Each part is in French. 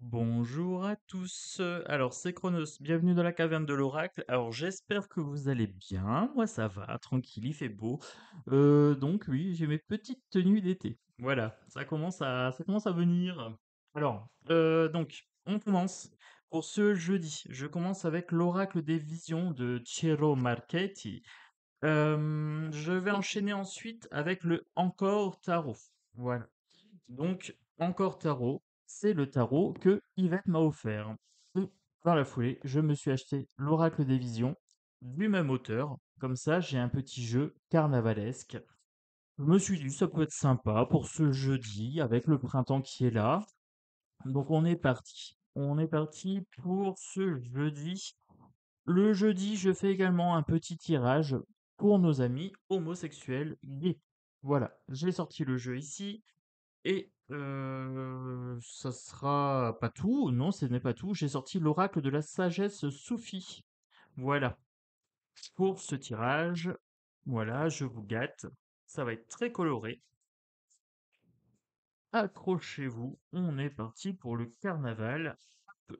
Bonjour à tous. Alors c'est Chronos, bienvenue dans la caverne de l'oracle. Alors j'espère que vous allez bien. Moi ça va, tranquille, il fait beau. Donc oui, j'ai mes petites tenues d'été. Voilà, ça commence à venir. Alors, donc on commence pour ce jeudi. Je commence avec l'oracle des visions de Ciro Marchetti. Je vais enchaîner ensuite avec le Encore Tarot. Voilà. Donc, encore tarot, c'est le tarot que Yvette m'a offert. Et dans la foulée, je me suis acheté l'Oracle des Visions du même auteur. Comme ça, j'ai un petit jeu carnavalesque. Je me suis dit, ça peut être sympa pour ce jeudi avec le printemps qui est là. Donc, on est parti. On est parti pour ce jeudi. Le jeudi, je fais également un petit tirage pour nos amis homosexuels gays. Voilà, j'ai sorti le jeu ici. Et ça sera pas tout, non, ce n'est pas tout. J'ai sorti l'oracle de la sagesse soufie. Voilà, pour ce tirage. Voilà, je vous gâte. Ça va être très coloré. Accrochez-vous, on est parti pour le carnaval.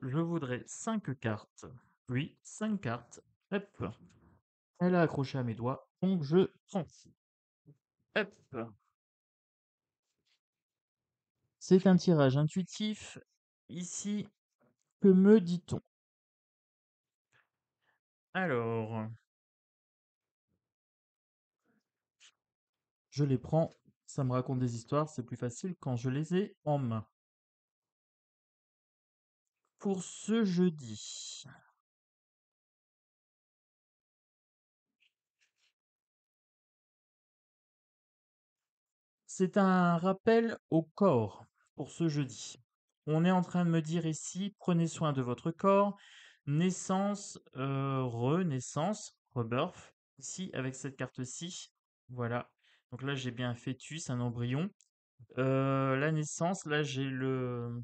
Je voudrais 5 cartes. Oui, 5 cartes. Hop. Elle a accroché à mes doigts, donc je prends. Hop. C'est un tirage intuitif. Ici, que me dit-on? Alors, je les prends, ça me raconte des histoires, c'est plus facile quand je les ai en main. Pour ce jeudi, c'est un rappel au corps pour ce jeudi. On est en train de me dire ici, prenez soin de votre corps, naissance, renaissance, rebirth, ici avec cette carte-ci. Voilà. Donc là, j'ai bien un fœtus, un embryon. La naissance, là, j'ai le...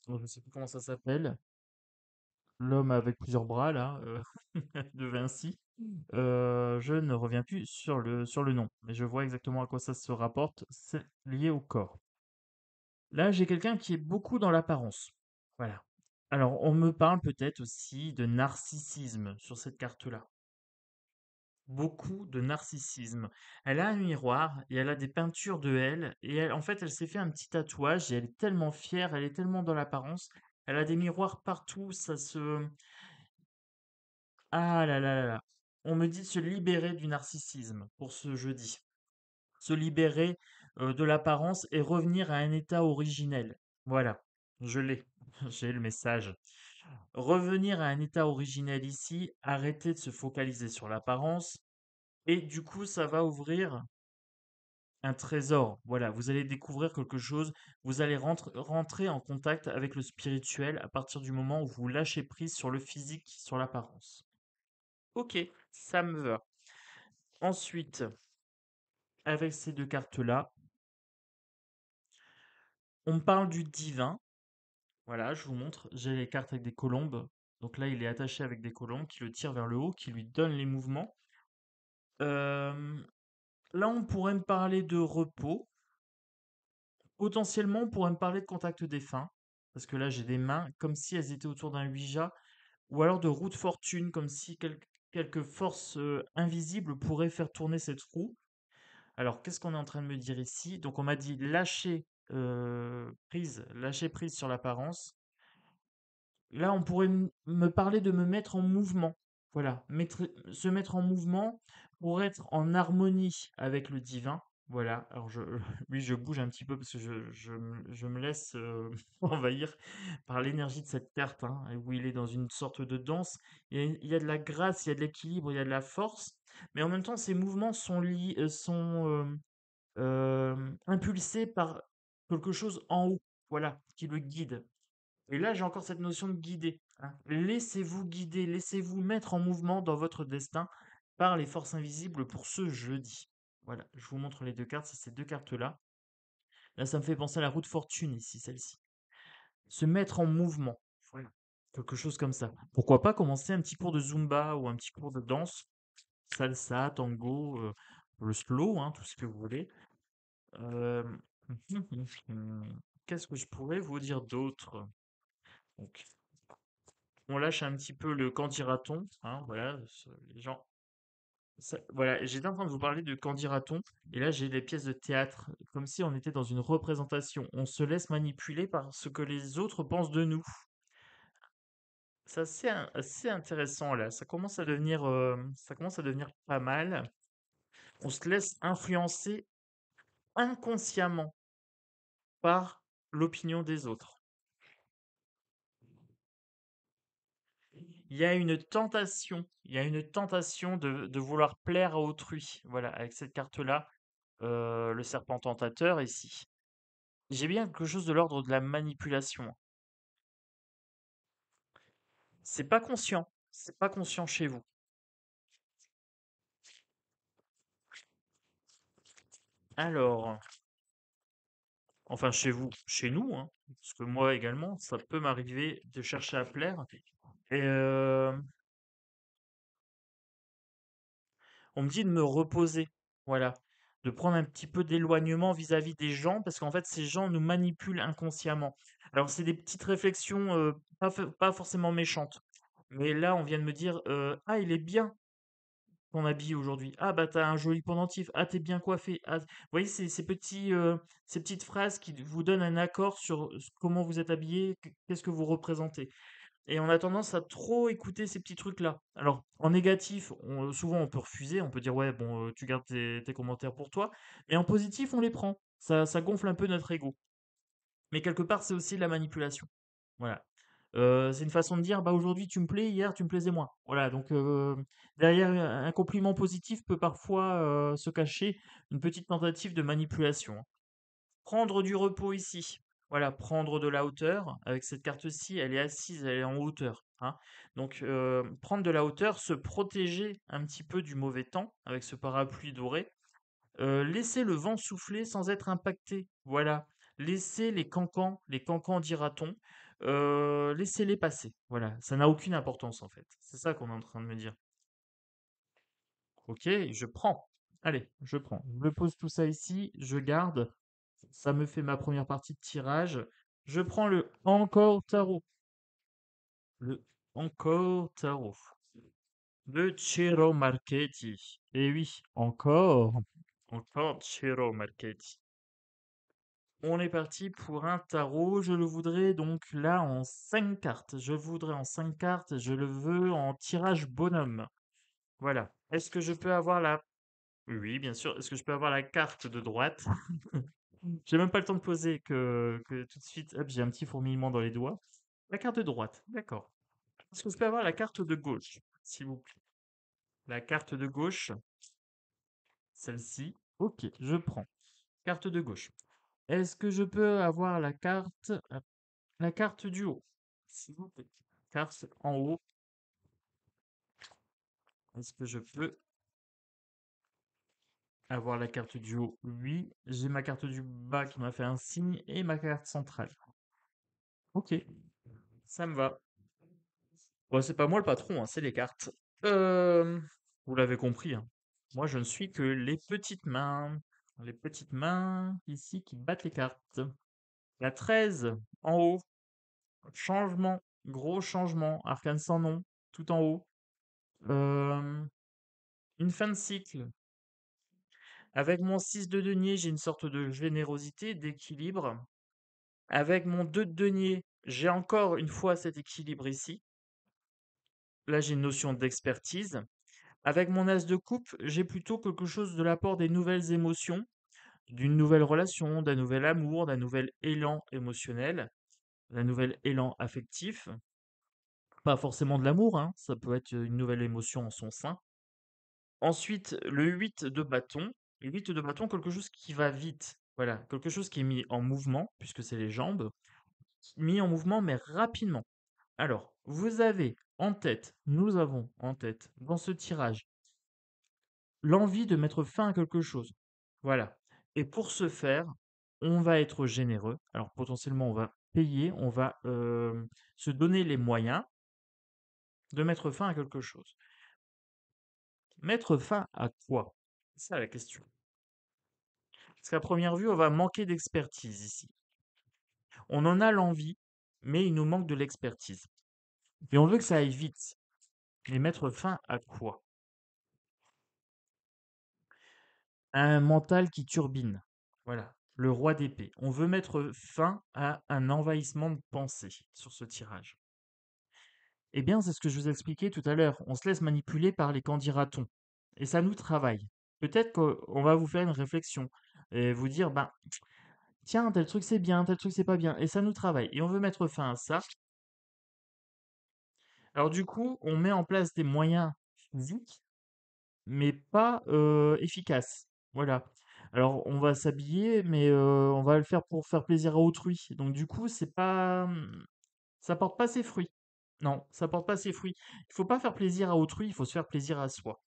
je ne sais plus comment ça s'appelle. L'homme avec plusieurs bras, là, de Vinci. Je ne reviens plus sur le nom, mais je vois exactement à quoi ça se rapporte. C'est lié au corps. Là, j'ai quelqu'un qui est beaucoup dans l'apparence. Voilà. Alors, on me parle peut-être aussi de narcissisme sur cette carte-là. Beaucoup de narcissisme. Elle a un miroir et elle a des peintures de elle. Et elle, en fait, elle s'est fait un petit tatouage et elle est tellement fière, elle est tellement dans l'apparence. Elle a des miroirs partout. Ça se. Ah là là là là. On me dit de se libérer du narcissisme pour ce jeudi. Se libérer de l'apparence et revenir à un état originel. Voilà, je l'ai. J'ai le message. Revenir à un état originel ici, arrêter de se focaliser sur l'apparence. Et du coup, ça va ouvrir un trésor. Voilà, vous allez découvrir quelque chose. Vous allez rentrer en contact avec le spirituel à partir du moment où vous lâchez prise sur le physique, sur l'apparence. Ok, ça me va. Ensuite, avec ces deux cartes-là, on me parle du divin. Voilà, je vous montre. J'ai les cartes avec des colombes. Donc là, il est attaché avec des colombes qui le tirent vers le haut, qui lui donnent les mouvements. Euh, Là, on pourrait me parler de repos. Potentiellement, on pourrait me parler de contact défunt. Parce que là, j'ai des mains comme si elles étaient autour d'un Ouija. Ou alors de roue de fortune, comme si quelque force invisible pourrait faire tourner cette roue. Alors, qu'est-ce qu'on est en train de me dire ici? Donc, on m'a dit lâcher prise sur l'apparence. Là, on pourrait me parler de me mettre en mouvement. Voilà, se mettre en mouvement pour être en harmonie avec le divin. Voilà, alors oui, je bouge un petit peu parce que je me laisse envahir par l'énergie de cette carte, hein, où il est dans une sorte de danse. Il y a de la grâce, il y a de l'équilibre, il y a de la force, mais en même temps, ces mouvements sont impulsés par quelque chose en haut, voilà, qui le guide. Et là, j'ai encore cette notion de guider, hein. Laissez-vous guider, laissez-vous mettre en mouvement dans votre destin par les forces invisibles pour ce jeudi. Voilà, je vous montre les deux cartes, c'est ces deux cartes-là. Là, ça me fait penser à la roue de fortune ici, celle-ci. Se mettre en mouvement. Voilà. Quelque chose comme ça. Pourquoi pas commencer un petit cours de Zumba ou un petit cours de danse, salsa, tango, le slow, hein, tout ce que vous voulez. Euh, Qu'est-ce que je pourrais vous dire d'autre? Donc, on lâche un petit peu le «Qu'en dira-t-on?» hein, voilà, les gens voilà, j'étais en train de vous parler de «Qu'en dira-t-on?» et là, j'ai les pièces de théâtre, comme si on était dans une représentation. On se laisse manipuler par ce que les autres pensent de nous. C'est assez intéressant là, ça commence à devenir pas mal. On se laisse influencer inconsciemment par l'opinion des autres. Il y a une tentation de vouloir plaire à autrui. Voilà, avec cette carte-là, le serpent tentateur ici. J'ai bien quelque chose de l'ordre de la manipulation. C'est pas conscient chez vous. Alors, enfin chez vous, chez nous, hein, parce que moi également, ça peut m'arriver de chercher à plaire. Et on me dit de me reposer, voilà, de prendre un petit peu d'éloignement vis-à-vis des gens, parce qu'en fait, ces gens nous manipulent inconsciemment. Alors, c'est des petites réflexions pas forcément méchantes. Mais là, on vient de me dire, ah, il est bien ton habit aujourd'hui. Ah, bah, t'as un joli pendentif. Ah, t'es bien coiffé. Ah, vous voyez, ces petites phrases qui vous donnent un accord sur comment vous êtes habillé, qu'est-ce que vous représentez. Et on a tendance à trop écouter ces petits trucs-là. Alors, en négatif, souvent on peut refuser, on peut dire ouais, bon, tu gardes tes commentaires pour toi. Mais en positif, on les prend. Ça gonfle un peu notre ego. Mais quelque part, c'est aussi de la manipulation. Voilà. C'est une façon de dire, bah aujourd'hui tu me plais, hier tu me plaisais moins. Voilà, donc derrière un compliment positif peut parfois se cacher une petite tentative de manipulation, hein. Prendre du repos ici. Voilà, prendre de la hauteur. Avec cette carte-ci, elle est assise, elle est en hauteur, hein. Donc, prendre de la hauteur, se protéger un petit peu du mauvais temps avec ce parapluie doré. Laisser le vent souffler sans être impacté. Voilà. Laisser les cancans dira-t-on. Laissez-les passer. Voilà. Ça n'a aucune importance en fait. C'est ça qu'on est en train de me dire. Ok, je prends. Allez, je prends. Je pose tout ça ici, je garde. Ça me fait ma première partie de tirage. Je prends le encore tarot. Le encore tarot. De Ciro Marchetti. Et oui, encore. Encore Ciro Marchetti. On est parti pour un tarot. Je le voudrais donc là en 5 cartes. Je le voudrais en 5 cartes. Je le veux en tirage bonhomme. Voilà. Est-ce que je peux avoir la... Oui, bien sûr. Est-ce que je peux avoir la carte de droite? J'ai même pas le temps de poser que tout de suite, hop, j'ai un petit fourmillement dans les doigts. La carte de droite, d'accord. Est-ce que je peux avoir la carte de gauche, s'il vous plaît? La carte de gauche, celle-ci. Ok, je prends. Carte de gauche. Est-ce que je peux avoir la carte du haut, s'il vous plaît? Carte en haut. Est-ce que je peux avoir la carte du haut? Oui. J'ai ma carte du bas qui m'a fait un signe et ma carte centrale. Ok, ça me va. Bon, c'est pas moi le patron, hein, c'est les cartes. Euh, Vous l'avez compris, hein. Moi, je ne suis que les petites mains. Les petites mains ici qui battent les cartes. La 13 en haut. Changement. Gros changement. Arcane sans nom. Tout en haut. Euh, une fin de cycle. Avec mon 6 de denier, j'ai une sorte de générosité, d'équilibre. Avec mon 2 de denier, j'ai encore une fois cet équilibre ici. Là, j'ai une notion d'expertise. Avec mon as de coupe, j'ai plutôt quelque chose de l'apport des nouvelles émotions, d'une nouvelle relation, d'un nouvel amour, d'un nouvel élan émotionnel, d'un nouvel élan affectif. Pas forcément de l'amour, hein, ça peut être une nouvelle émotion en son sein. Ensuite, le 8 de bâton. Le 8 de bâton, quelque chose qui va vite. Voilà, quelque chose qui est mis en mouvement, puisque c'est les jambes, mis en mouvement, mais rapidement. Alors, nous avons en tête, dans ce tirage, l'envie de mettre fin à quelque chose. Voilà. Et pour ce faire, on va être généreux. Alors potentiellement, on va payer, on va se donner les moyens de mettre fin à quelque chose. Mettre fin à quoi? C'est ça la question. Parce qu'à première vue, on va manquer d'expertise ici. On en a l'envie, mais il nous manque de l'expertise. Et on veut que ça aille vite. Mais mettre fin à quoi? À un mental qui turbine. Voilà, le roi d'épée. On veut mettre fin à un envahissement de pensée sur ce tirage. Eh bien, c'est ce que je vous expliquais tout à l'heure. On se laisse manipuler par les candidatons. Et ça nous travaille. Peut-être qu'on va vous faire une réflexion et vous dire, ben, tiens, tel truc c'est bien, tel truc c'est pas bien. Et ça nous travaille. Et on veut mettre fin à ça. Alors du coup, on met en place des moyens physiques, mais pas efficaces. Voilà. Alors on va s'habiller, mais on va le faire pour faire plaisir à autrui. Donc du coup, c'est pas, ça porte pas ses fruits. Non, ça porte pas ses fruits. Il faut pas faire plaisir à autrui, il faut se faire plaisir à soi.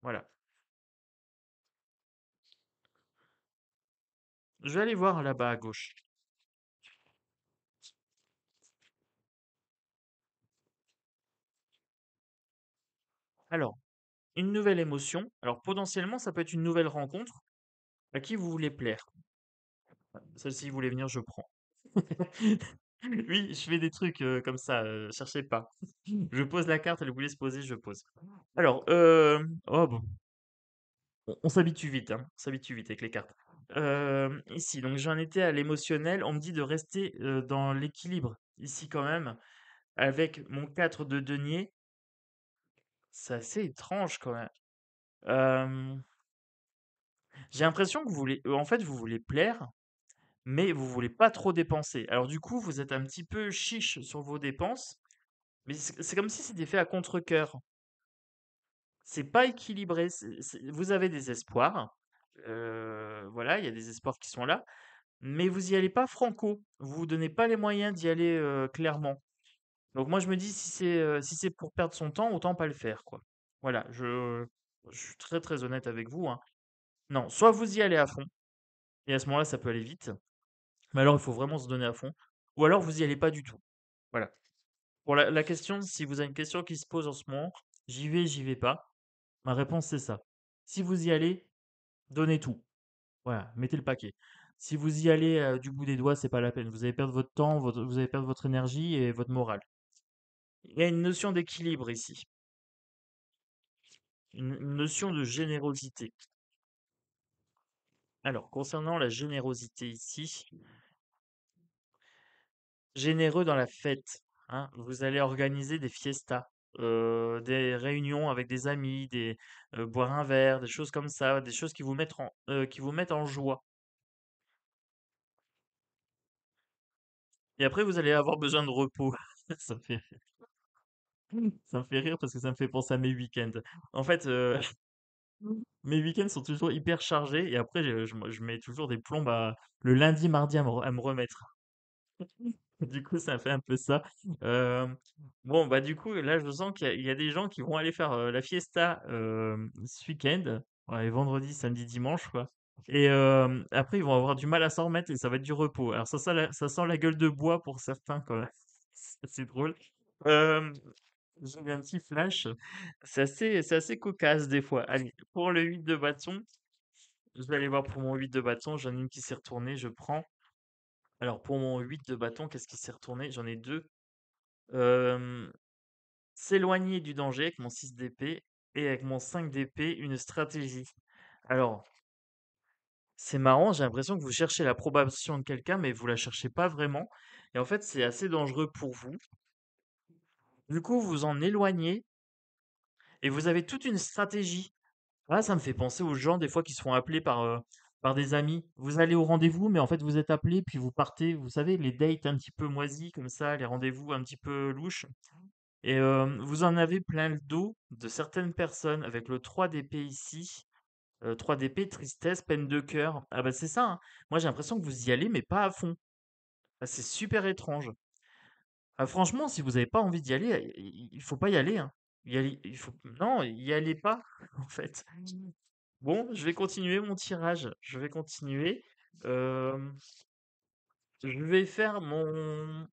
Voilà. Je vais aller voir là-bas à gauche. Alors, une nouvelle émotion. Alors potentiellement, ça peut être une nouvelle rencontre. À qui vous voulez plaire? Celle-ci, vous voulez venir, je prends. Oui, je fais des trucs comme ça, cherchez pas. Je pose la carte, elle vous laisse poser, je pose. Alors, oh bon, on s'habitue vite, hein, on s'habitue vite avec les cartes. Ici, donc j'en étais à l'émotionnel, on me dit de rester dans l'équilibre, ici quand même, avec mon 4 de denier, c'est assez étrange quand même. Euh, j'ai l'impression que vous voulez, en fait, vous voulez plaire, mais vous voulez pas trop dépenser. Alors du coup, vous êtes un petit peu chiche sur vos dépenses, mais c'est comme si c'était fait à contre-cœur. C'est pas équilibré. Vous avez des espoirs. Voilà, il y a des espoirs qui sont là, mais vous y allez pas franco. Vous vous donnez pas les moyens d'y aller clairement. Donc moi je me dis si c'est pour perdre son temps, autant pas le faire, quoi. Voilà, je suis très très honnête avec vous, hein. Non, soit vous y allez à fond, et à ce moment-là ça peut aller vite, mais alors il faut vraiment se donner à fond, ou alors vous y allez pas du tout. Voilà. Pour la question, si vous avez une question qui se pose en ce moment, j'y vais pas. Ma réponse c'est ça. Si vous y allez, donnez tout. Voilà, mettez le paquet. Si vous y allez du bout des doigts, c'est pas la peine. Vous allez perdre votre temps, vous allez perdre votre énergie et votre morale. Il y a une notion d'équilibre ici, une notion de générosité. Alors, concernant la générosité ici, généreux dans la fête, hein, vous allez organiser des fiestas, des réunions avec des amis, boire un verre, des choses comme ça, des choses qui vous mettent en joie. Et après, vous allez avoir besoin de repos. Ça me fait, ça me fait rire parce que ça me fait penser à mes week-ends. En fait, mes week-ends sont toujours hyper chargés et après, je mets toujours des plombes le lundi, mardi à me remettre. Du coup, ça fait un peu ça. Hem, bon, bah, du coup, là, je sens qu'il y a des gens qui vont aller faire, la fiesta, ce week-end. Ouais, vendredi, samedi, dimanche, quoi. Et après, ils vont avoir du mal à s'en remettre et ça va être du repos. Alors ça sent la gueule de bois pour certains, quand même. C'est drôle. Hem, j'ai eu un petit flash. C'est assez cocasse, des fois. Allez, pour le 8 de bâton, je vais aller voir pour mon 8 de bâton. J'en ai une qui s'est retournée, je prends. Alors, pour mon 8 de bâton, qu'est-ce qui s'est retourné? J'en ai 2. Hem, s'éloigner du danger avec mon 6 d'épée et avec mon 5 d'épée, une stratégie. Alors, c'est marrant, j'ai l'impression que vous cherchez l'approbation de quelqu'un, mais vous la cherchez pas vraiment. Et en fait, c'est assez dangereux pour vous. Du coup, vous en éloignez et vous avez toute une stratégie. Ah, ça me fait penser aux gens des fois qui se font appeler par des amis. Vous allez au rendez-vous, mais en fait, vous êtes appelé, puis vous partez. Vous savez, les dates un petit peu moisis comme ça, les rendez-vous un petit peu louches. Et vous en avez plein le dos de certaines personnes avec le 3 d'épée ici. 3 d'épée, tristesse, peine de cœur. Ah bah c'est ça, hein. Moi j'ai l'impression que vous y allez, mais pas à fond. Ah, c'est super étrange. Ah, franchement, si vous n'avez pas envie d'y aller, il faut pas y aller, hein. Non, y allez pas, en fait. Bon, je vais continuer mon tirage. Je vais continuer. Euh, je vais faire mon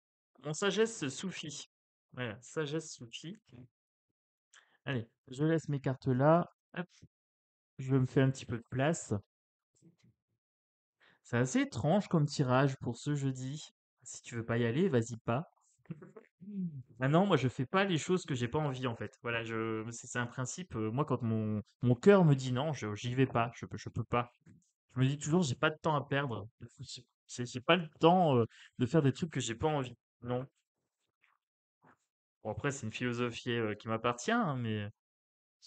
sagesse soufie. Voilà, sagesse soufie. Allez, je laisse mes cartes là. Hop, je me fais un petit peu de place. C'est assez étrange comme tirage pour ce jeudi. Si tu veux pas y aller, vas-y pas. Ah non, moi je fais pas les choses que j'ai pas envie en fait. Voilà, c'est un principe. Moi, quand mon cœur me dit non, j'y vais pas. Je peux pas. Je me dis toujours, j'ai pas de temps à perdre. J'ai pas le temps de faire des trucs que j'ai pas envie. Non. Bon, après, c'est une philosophie qui m'appartient, hein, mais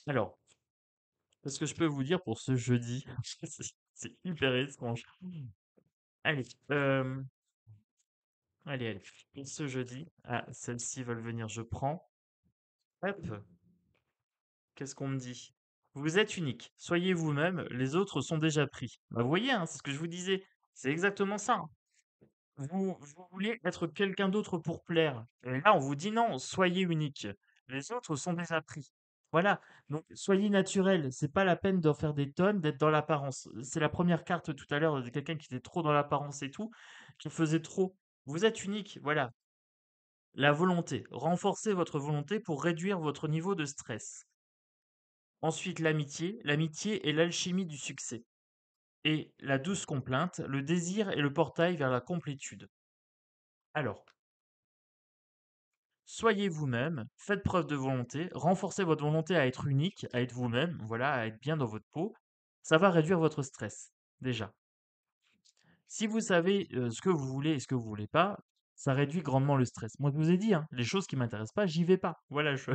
alors, qu'est-ce que je peux vous dire pour ce jeudi? C'est hyper étrange. Allez, allez. Pour ce jeudi, ah, celles-ci veulent venir, je prends. Hop, qu'est-ce qu'on me dit? Vous êtes unique, soyez vous-même, les autres sont déjà pris. Bah, vous voyez, hein, c'est ce que je vous disais. C'est exactement ça, hein. Vous voulez être quelqu'un d'autre pour plaire. Et là, on vous dit non, soyez unique. Les autres sont déjà pris. Voilà. Donc, soyez naturel. C'est pas la peine d'en faire des tonnes, d'être dans l'apparence. C'est la première carte tout à l'heure de quelqu'un qui était trop dans l'apparence et tout, qui faisait trop. Vous êtes unique. Voilà. La volonté. Renforcez votre volonté pour réduire votre niveau de stress. Ensuite, l'amitié. L'amitié est l'alchimie du succès. Et la douce complainte, le désir est le portail vers la complétude. Alors, soyez vous-même, faites preuve de volonté, renforcez votre volonté à être unique, à être vous-même, voilà, à être bien dans votre peau. Ça va réduire votre stress, déjà. Si vous savez ce que vous voulez et ce que vous voulez pas, ça réduit grandement le stress. Moi, je vous ai dit, hein, les choses qui m'intéressent pas, j'y vais pas. Voilà, je,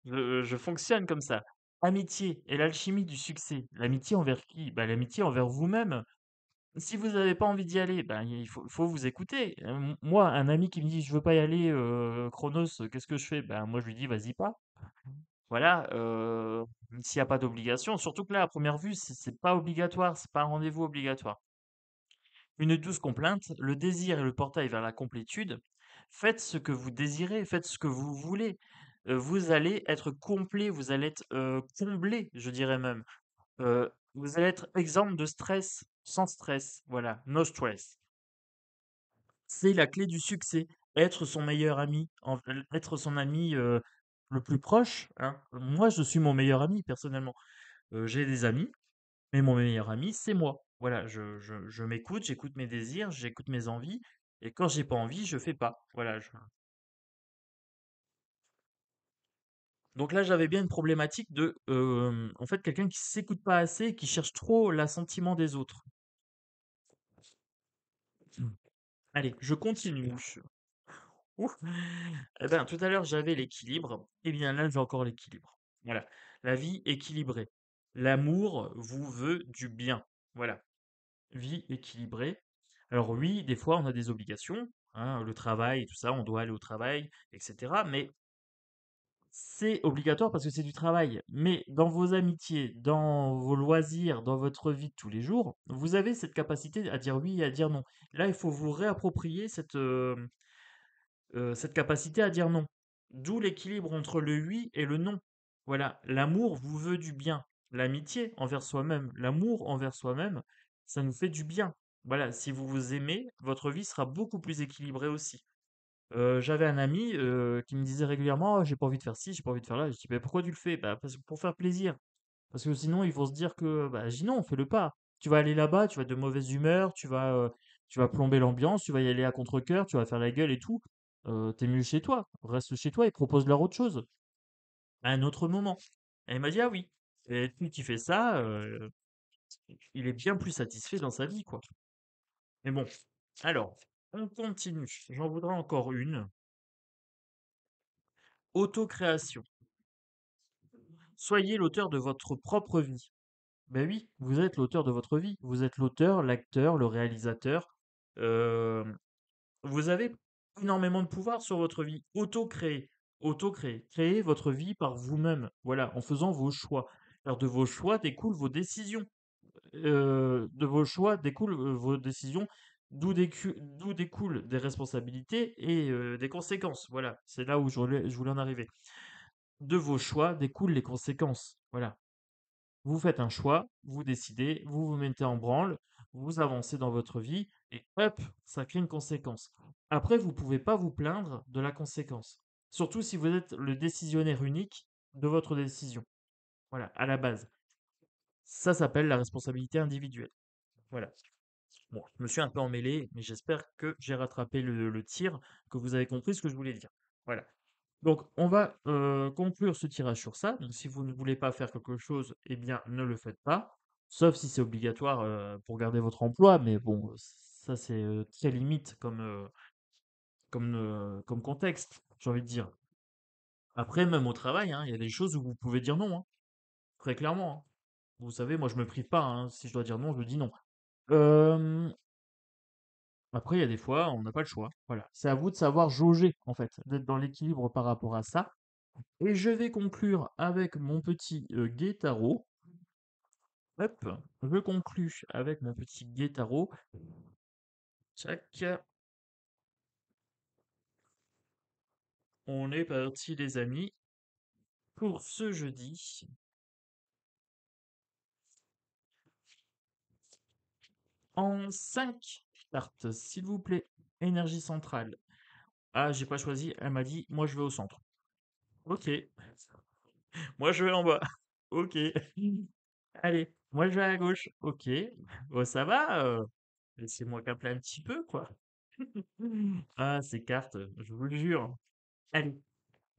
je fonctionne comme ça. Amitié et l'alchimie du succès. L'amitié envers qui? Bah, l'amitié envers vous-même. Si vous n'avez pas envie d'y aller, ben, il faut vous écouter. Moi, un ami qui me dit: «Je veux pas y aller, Chronos, qu'est-ce que je fais?» Ben, moi, je lui dis: «Vas-y pas». Voilà, s'il y a pas d'obligation, surtout que là, à première vue, c'est pas obligatoire, c'est pas un rendez-vous obligatoire. Une douce complainte, le désir est le portail vers la complétude. Faites ce que vous désirez, faites ce que vous voulez. Vous allez être complet, vous allez être, comblé, je dirais même. Vous allez être exempt de stress, sans stress, voilà, no stress. C'est la clé du succès. Être son meilleur ami, être son ami le plus proche, hein. Moi, je suis mon meilleur ami, personnellement. J'ai des amis, mais mon meilleur ami, c'est moi. Voilà, je m'écoute, j'écoute mes désirs, j'écoute mes envies, et quand j'ai pas envie, je fais pas. Voilà. Donc là, j'avais bien une problématique de, en fait, quelqu'un qui s'écoute pas assez, qui cherche trop l'assentiment des autres. Allez, je continue. Ouf. Eh ben, tout à l'heure, j'avais l'équilibre. Eh bien, là, j'ai encore l'équilibre. Voilà. La vie équilibrée. L'amour vous veut du bien. Voilà. Vie équilibrée. Alors oui, des fois, on a des obligations, hein, le travail et tout ça, on doit aller au travail, etc. Mais c'est obligatoire parce que c'est du travail. Mais dans vos amitiés, dans vos loisirs, dans votre vie de tous les jours, vous avez cette capacité à dire oui et à dire non. Là, il faut vous réapproprier cette capacité à dire non. D'où l'équilibre entre le oui et le non. Voilà, l'amour vous veut du bien. L'amitié envers soi-même, l'amour envers soi-même, ça nous fait du bien. Voilà, si vous vous aimez, votre vie sera beaucoup plus équilibrée aussi. J'avais un ami qui me disait régulièrement: «Oh, j'ai pas envie de faire ci, j'ai pas envie de faire là». Je dis: «Mais pourquoi tu le fais?» «Bah, parce que pour faire plaisir. Parce que sinon, ils vont se dire que» bah, je dis: «Non, fais-le pas. Tu vas aller là-bas, tu vas être de mauvaise humeur, tu vas plomber l'ambiance, tu vas y aller à contre-cœur, tu vas faire la gueule et tout. Tu mieux chez toi. Reste chez toi et propose-leur autre chose, à un autre moment». Et il m'a dit: «Ah oui, et celui qui fait ça, il est bien plus satisfait dans sa vie, quoi». Mais bon, alors, on continue. J'en voudrais encore une. Autocréation. Soyez l'auteur de votre propre vie. Ben oui, vous êtes l'auteur de votre vie. Vous êtes l'auteur, l'acteur, le réalisateur. Euh, vous avez énormément de pouvoir sur votre vie. Auto-créer. Auto-créer. Créez votre vie par vous-même. Voilà, en faisant vos choix. Alors de vos choix découlent vos décisions. De vos choix découlent vos décisions, d'où découlent des responsabilités et des conséquences. Voilà, c'est là où je voulais en arriver. De vos choix découlent les conséquences. Voilà. Vous faites un choix, vous décidez, vous vous mettez en branle, vous avancez dans votre vie et hop, ça crée une conséquence. Après, vous ne pouvez pas vous plaindre de la conséquence. Surtout si vous êtes le décisionnaire unique de votre décision. Voilà, à la base. Ça s'appelle la responsabilité individuelle. Voilà. Bon, je me suis un peu emmêlé, mais j'espère que j'ai rattrapé le tir, que vous avez compris ce que je voulais dire. Voilà. Donc, on va conclure ce tirage sur ça. Donc, si vous ne voulez pas faire quelque chose, eh bien, ne le faites pas. Sauf si c'est obligatoire pour garder votre emploi. Mais bon, ça, c'est très limite comme contexte, j'ai envie de dire. Après, même au travail, hein, il y a des choses où vous pouvez dire non, hein, très clairement, hein. Vous savez, moi, je me prive pas, hein. Si je dois dire non, je dis non. Euh, Après, il y a des fois, on n'a pas le choix. Voilà. C'est à vous de savoir jauger, en fait, d'être dans l'équilibre par rapport à ça. Et je vais conclure avec mon petit guet-tarot. Hop, je conclus avec mon petit guet-tarot. Tchac, on est parti, les amis, pour ce jeudi. En 5 cartes, s'il vous plaît. Énergie centrale. Ah, j'ai pas choisi. Elle m'a dit, moi je vais au centre. Ok. Moi je vais en bas. Ok. Allez, moi je vais à gauche. Ok. Bon, ça va. Laissez-moi capter un petit peu, quoi. Ah, ces cartes, je vous le jure. Allez.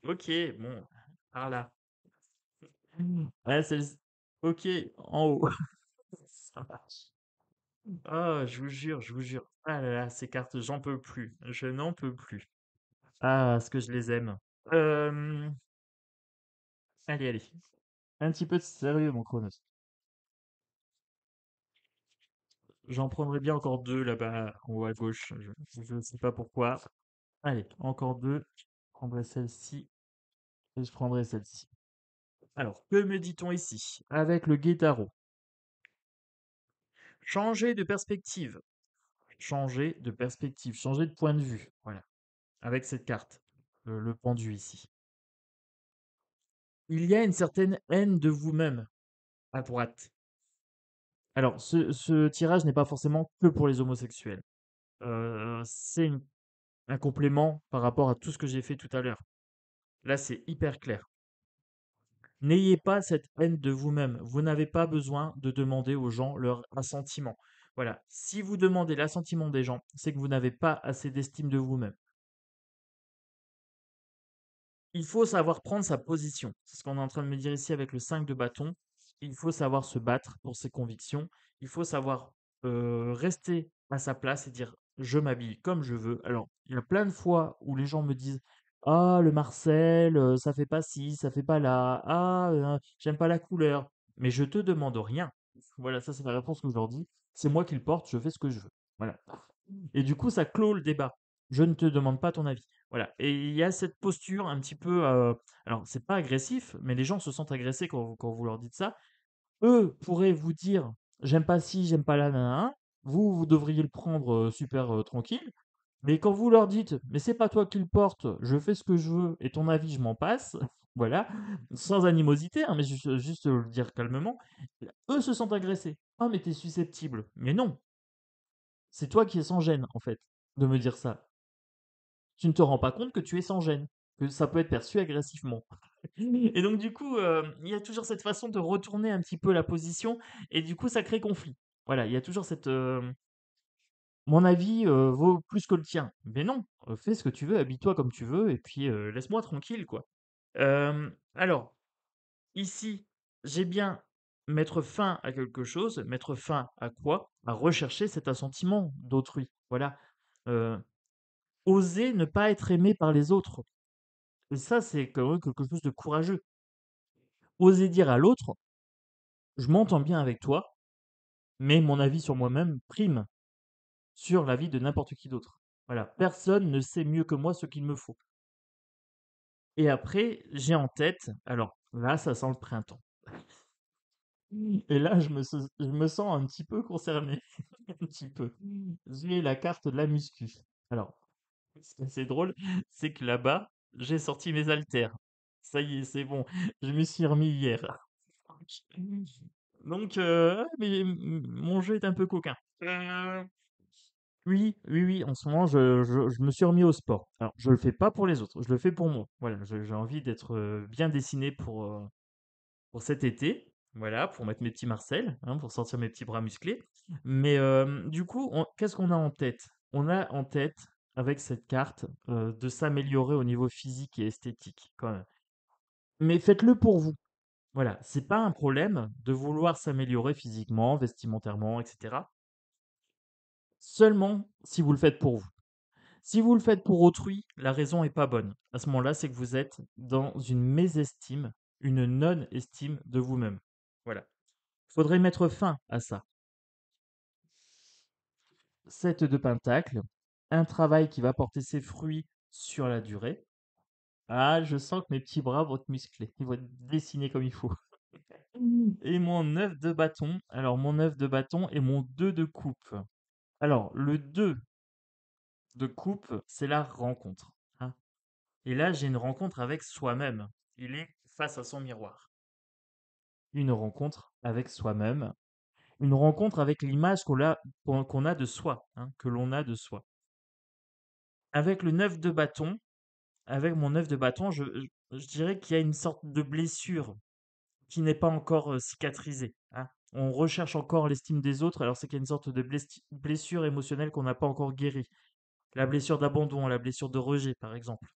Ok, bon. Par là. Ouais, ok, en haut. Ça marche. Ah, je vous jure, je vous jure. Ah là là, ces cartes, j'en peux plus. Je n'en peux plus. Ah, ce que je les aime. Euh, Allez, allez. Un petit peu de sérieux, mon Chronos. J'en prendrai bien encore deux là-bas, en haut à gauche. Je ne sais pas pourquoi. Allez, encore deux. Je prendrai celle-ci et je prendrai celle-ci. Alors, que me dit-on ici? Avec le guet-tarot. Changer de perspective. Changer de perspective. Changer de point de vue. Voilà. Avec cette carte. Le pendu ici. Il y a une certaine haine de vous-même à droite. Alors, ce tirage n'est pas forcément que pour les homosexuels. C'est un complément par rapport à tout ce que j'ai fait tout à l'heure. Là, c'est hyper clair. N'ayez pas cette haine de vous-même. Vous n'avez pas besoin de demander aux gens leur assentiment. Voilà. Si vous demandez l'assentiment des gens, c'est que vous n'avez pas assez d'estime de vous-même. Il faut savoir prendre sa position. C'est ce qu'on est en train de me dire ici avec le 5 de bâton. Il faut savoir se battre pour ses convictions. Il faut savoir rester à sa place et dire je m'habille comme je veux. Alors, il y a plein de fois où les gens me disent ah, le Marcel, ça fait pas ci, ça fait pas là. Ah, j'aime pas la couleur. Mais je te demande rien. Voilà, ça c'est la réponse que je leur dis. C'est moi qui le porte, je fais ce que je veux. Voilà. Et du coup, ça clôt le débat. Je ne te demande pas ton avis. Voilà. Et il y a cette posture un petit peu. Alors, c'est pas agressif, mais les gens se sentent agressés quand vous leur dites ça. Eux pourraient vous dire j'aime pas ci, j'aime pas là, nanana. Vous devriez le prendre super tranquille. Mais quand vous leur dites mais c'est pas toi qui le porte, je fais ce que je veux et ton avis, je m'en passe. Voilà. Sans animosité, hein, mais juste le dire calmement. Eux se sentent agressés. Ah, mais t'es susceptible. Mais non, c'est toi qui es sans gêne, en fait, de me dire ça. Tu ne te rends pas compte que tu es sans gêne, que ça peut être perçu agressivement. Et donc, du coup, il y a toujours cette façon de retourner un petit peu la position, et du coup, ça crée conflit. Voilà, il y a toujours cette. Mon avis vaut plus que le tien. Mais non, fais ce que tu veux, habille-toi comme tu veux, et puis laisse-moi tranquille, quoi. Alors, ici, j'ai bien mettre fin à quelque chose. Mettre fin à quoi? À rechercher cet assentiment d'autrui. Voilà. Euh, Oser ne pas être aimé par les autres. Et ça, c'est quand même quelque chose de courageux. Oser dire à l'autre, je m'entends bien avec toi, mais mon avis sur moi-même prime sur l'avis de n'importe qui d'autre. Voilà, personne ne sait mieux que moi ce qu'il me faut. Et après, j'ai en tête, alors là, ça sent le printemps. Et là, je me sens un petit peu concerné. Un petit peu. J'ai la carte de la muscu. Alors, ce qui est assez drôle, c'est que là-bas, j'ai sorti mes haltères. Ça y est, c'est bon. Je m'y suis remis hier. Donc, mais mon jeu est un peu coquin. Oui, oui, oui, en ce moment, je me suis remis au sport. Alors, je le fais pas pour les autres, je le fais pour moi. Voilà, j'ai envie d'être bien dessiné pour cet été. voilà, pour mettre mes petits Marcel, hein, pour sortir mes petits bras musclés. Mais du coup, qu'est-ce qu'on a en tête? On a en tête, avec cette carte, de s'améliorer au niveau physique et esthétique, quand même. Mais faites-le pour vous. Voilà, c'est pas un problème de vouloir s'améliorer physiquement, vestimentairement, etc. Seulement si vous le faites pour vous. Si vous le faites pour autrui, la raison est pas bonne. À ce moment-là, c'est que vous êtes dans une mésestime, une non-estime de vous-même. Voilà. Il faudrait mettre fin à ça. 7 de pentacle, un travail qui va porter ses fruits sur la durée. Ah, je sens que mes petits bras vont être musclés. Ils vont être dessinés comme il faut. Et mon 9 de bâton. Alors, mon 9 de bâton et mon 2 de coupe. Alors, le 2 de coupe, c'est la rencontre, hein. Et là, j'ai une rencontre avec soi-même. Il est face à son miroir. Une rencontre avec soi-même. Une rencontre avec l'image qu'on a de soi, hein, que l'on a de soi. Avec le 9 de bâton, avec mon 9 de bâton, je dirais qu'il y a une sorte de blessure qui n'est pas encore cicatrisée, hein. On recherche encore l'estime des autres, alors c'est qu'il y a une sorte de blessure émotionnelle qu'on n'a pas encore guérie. La blessure d'abandon, la blessure de rejet, par exemple.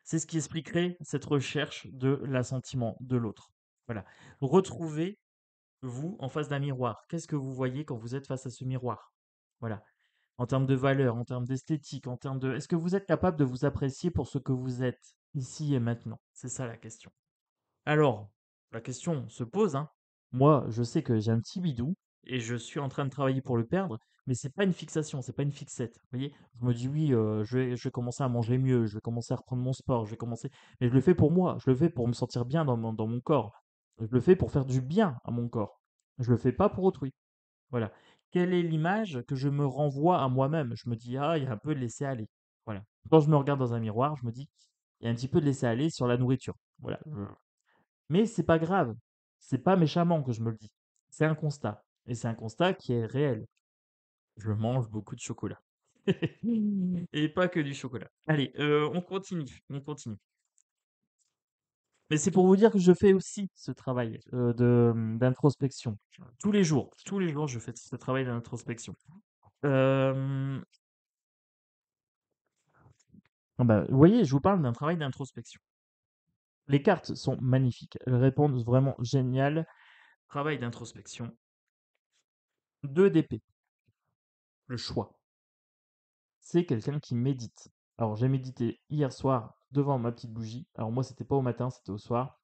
C'est ce qui expliquerait cette recherche de l'assentiment de l'autre. Voilà. Retrouvez-vous en face d'un miroir. Qu'est-ce que vous voyez quand vous êtes face à ce miroir? Voilà. En termes de valeur, en termes d'esthétique, en termes de... Est-ce que vous êtes capable de vous apprécier pour ce que vous êtes, ici et maintenant? C'est ça la question. Alors, la question se pose, hein. Moi, je sais que j'ai un petit bidou et je suis en train de travailler pour le perdre, mais c'est pas une fixation, c'est pas une fixette. Vous voyez, je me dis oui, je vais commencer à manger mieux, je vais commencer à reprendre mon sport, je vais commencer. Mais je le fais pour moi, je le fais pour me sentir bien dans mon corps. Je le fais pour faire du bien à mon corps. Je le fais pas pour autrui. Voilà. Quelle est l'image que je me renvoie à moi-même? Je me dis, ah, il y a un peu de laisser aller. Voilà. Quand je me regarde dans un miroir, je me dis, il y a un petit peu de laisser aller sur la nourriture. Voilà. Mais c'est pas grave. C'est pas méchamment que je me le dis. C'est un constat. Et c'est un constat qui est réel. Je mange beaucoup de chocolat. Et pas que du chocolat. Allez, on continue. On continue. Mais c'est pour vous dire que je fais aussi ce travail d'introspection. Tous les jours, je fais ce travail d'introspection. Euh, vous voyez, je vous parle d'un travail d'introspection. Les cartes sont magnifiques. Elles répondent vraiment génial. Travail d'introspection. 2 d'épée. Le choix. C'est quelqu'un qui médite. Alors, j'ai médité hier soir devant ma petite bougie. Alors, moi, c'était pas au matin, c'était au soir.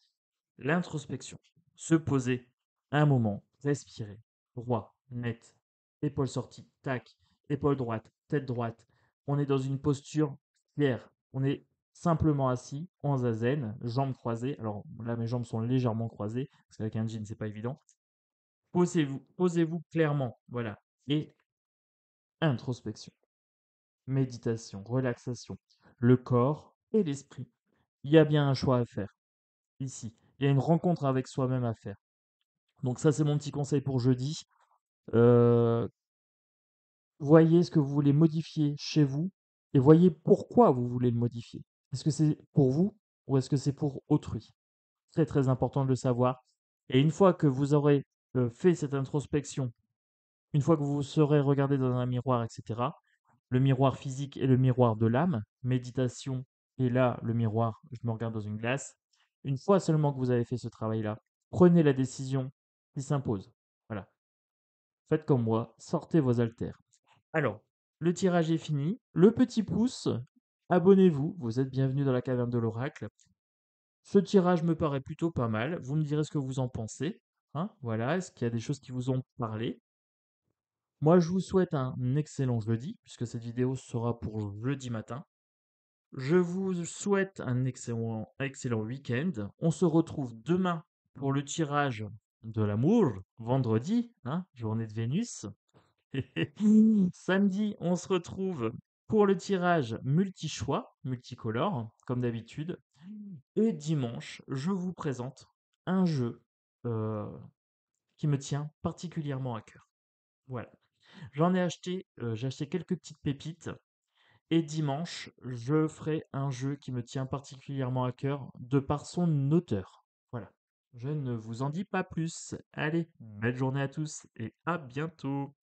L'introspection. Se poser un moment, respirer, droit, net, épaule sortie, tac, épaule droite, tête droite. On est dans une posture claire. On est simplement assis en zazen, jambes croisées. Alors là, mes jambes sont légèrement croisées, parce qu'avec un jean, c'est pas évident. Posez-vous clairement, voilà. Et introspection. Méditation, relaxation, le corps et l'esprit. Il y a bien un choix à faire ici. Il y a une rencontre avec soi-même à faire. Donc ça, c'est mon petit conseil pour jeudi. Euh, Voyez ce que vous voulez modifier chez vous et voyez pourquoi vous voulez le modifier. Est-ce que c'est pour vous ou est-ce que c'est pour autrui? Très très important de le savoir. Et une fois que vous aurez fait cette introspection, une fois que vous serez regardé dans un miroir, etc., le miroir physique et le miroir de l'âme, méditation, et là, le miroir, je me regarde dans une glace. Une fois seulement que vous avez fait ce travail-là, prenez la décision qui s'impose. Voilà. Faites comme moi, sortez vos haltères. Alors, le tirage est fini. Le petit pouce, abonnez-vous, vous êtes bienvenue dans la caverne de l'oracle. Ce tirage me paraît plutôt pas mal. Vous me direz ce que vous en pensez, hein, voilà, est-ce qu'il y a des choses qui vous ont parlé? Moi, je vous souhaite un excellent jeudi, puisque cette vidéo sera pour jeudi matin. Je vous souhaite un excellent, excellent week-end. On se retrouve demain pour le tirage de l'amour, vendredi, hein, journée de Vénus. Samedi, on se retrouve pour le tirage multi-choix, multicolore, comme d'habitude. Et dimanche, je vous présente un jeu euh, qui me tient particulièrement à cœur. Voilà. J'ai acheté quelques petites pépites. Et dimanche, je ferai un jeu qui me tient particulièrement à cœur de par son auteur. Voilà. Je ne vous en dis pas plus. Allez, belle journée à tous et à bientôt.